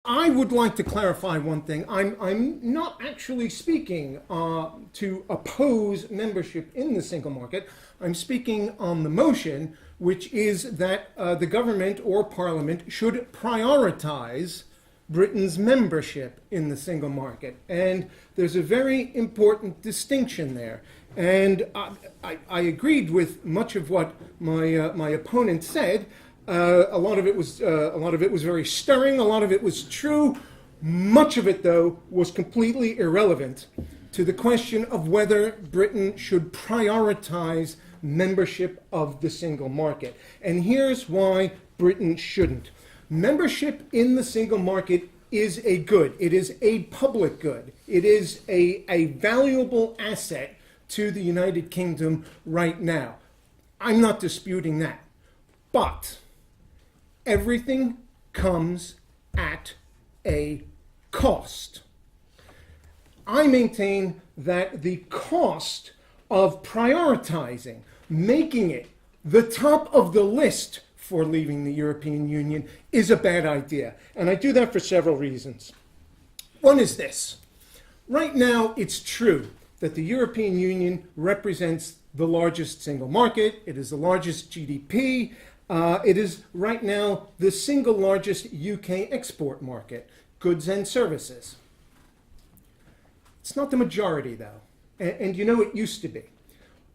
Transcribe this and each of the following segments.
I would like to clarify one thing. I'm not actually speaking to oppose membership in the single market. I'm speaking on the motion, which is that the government or parliament should prioritize Britain's membership in the single market. And there's a very important distinction there. And I agreed with much of what my opponent said. A lot of it was very stirring. A lot of it was true. Much of it, though, was completely irrelevant to the question of whether Britain should prioritize membership of the single market. And here's why Britain shouldn't. Membership in the single market is a good. It is a public good. It is a valuable asset to the United Kingdom right now. I'm not disputing that. But everything comes at a cost. I maintain that the cost of prioritizing, making it the top of the list for leaving the European Union is a bad idea. And I do that for several reasons. One is this. Right now, it's true that the European Union represents the largest single market. It is the largest GDP. It is right now the single largest UK export market, goods and services. It's not the majority, though. And you know, it used to be.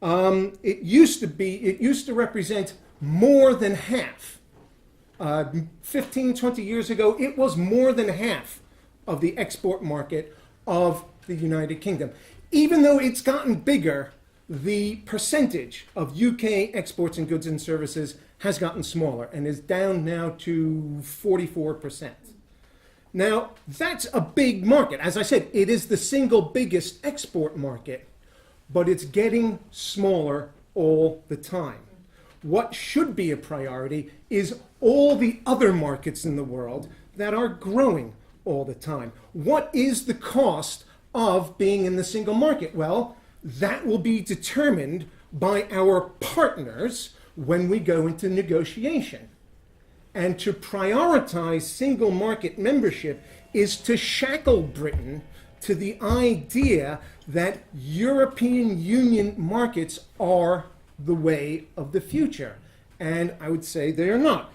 It used to represent more than half. 15, 20 years ago, it was more than half of the export market of the United Kingdom. Even though it's gotten bigger, the percentage of UK exports and goods and services has gotten smaller and is down now to 44%. Now, that's a big market. As I said, it is the single biggest export market, but it's getting smaller all the time. What should be a priority is all the other markets in the world that are growing all the time. What is the cost of being in the single market? Well, that will be determined by our partners when we go into negotiation. And to prioritize single market membership is to shackle Britain to the idea that European Union markets are the way of the future. And I would say they are not.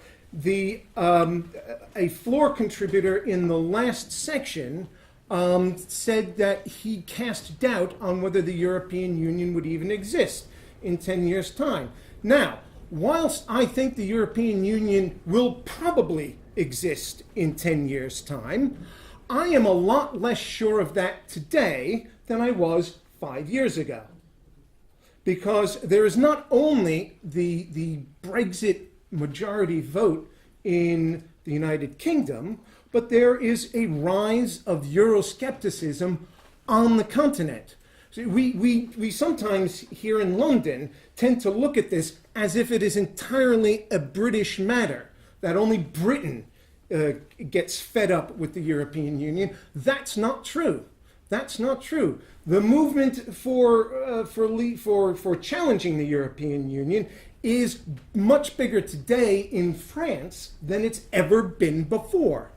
A floor contributor in the last section said that he cast doubt on whether the European Union would even exist in 10 years' time. Now, whilst I think the European Union will probably exist in 10 years' time, I am a lot less sure of that today than I was 5 years ago. Because there is not only the Brexit majority vote in the United Kingdom, but there is a rise of Euroscepticism on the continent. So we sometimes here in London tend to look at this as if it is entirely a British matter, that only Britain gets fed up with the European Union. That's not true. That's not true. The movement for challenging the European Union is much bigger today in France than it's ever been before.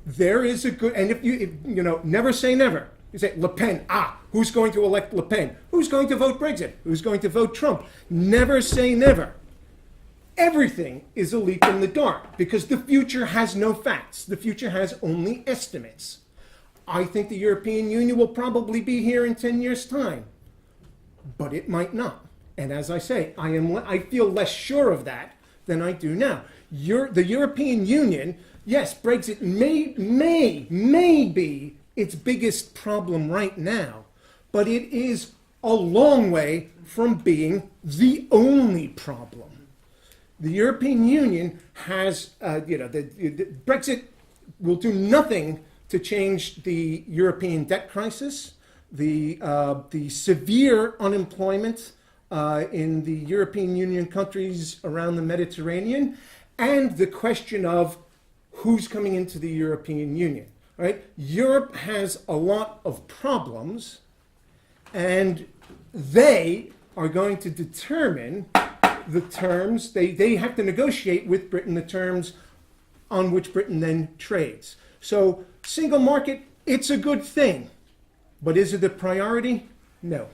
There is a good, and if you know, never say never. You say, Le Pen, who's going to elect Le Pen? Who's going to vote Brexit? Who's going to vote Trump? Never say never. Everything is a leap in the dark because the future has no facts. The future has only estimates. I think the European Union will probably be here in 10 years' time, but it might not. And as I say, I feel less sure of that than I do now. The European Union, yes, Brexit may be its biggest problem right now, but it is a long way from being the only problem. The European Union has, Brexit will do nothing to change the European debt crisis, the severe unemployment in the European Union countries around the Mediterranean, and the question of who's coming into the European Union. Right? Europe has a lot of problems, and they are going to determine the terms. They have to negotiate with Britain the terms on which Britain then trades. So single market, it's a good thing, but is it a priority? No.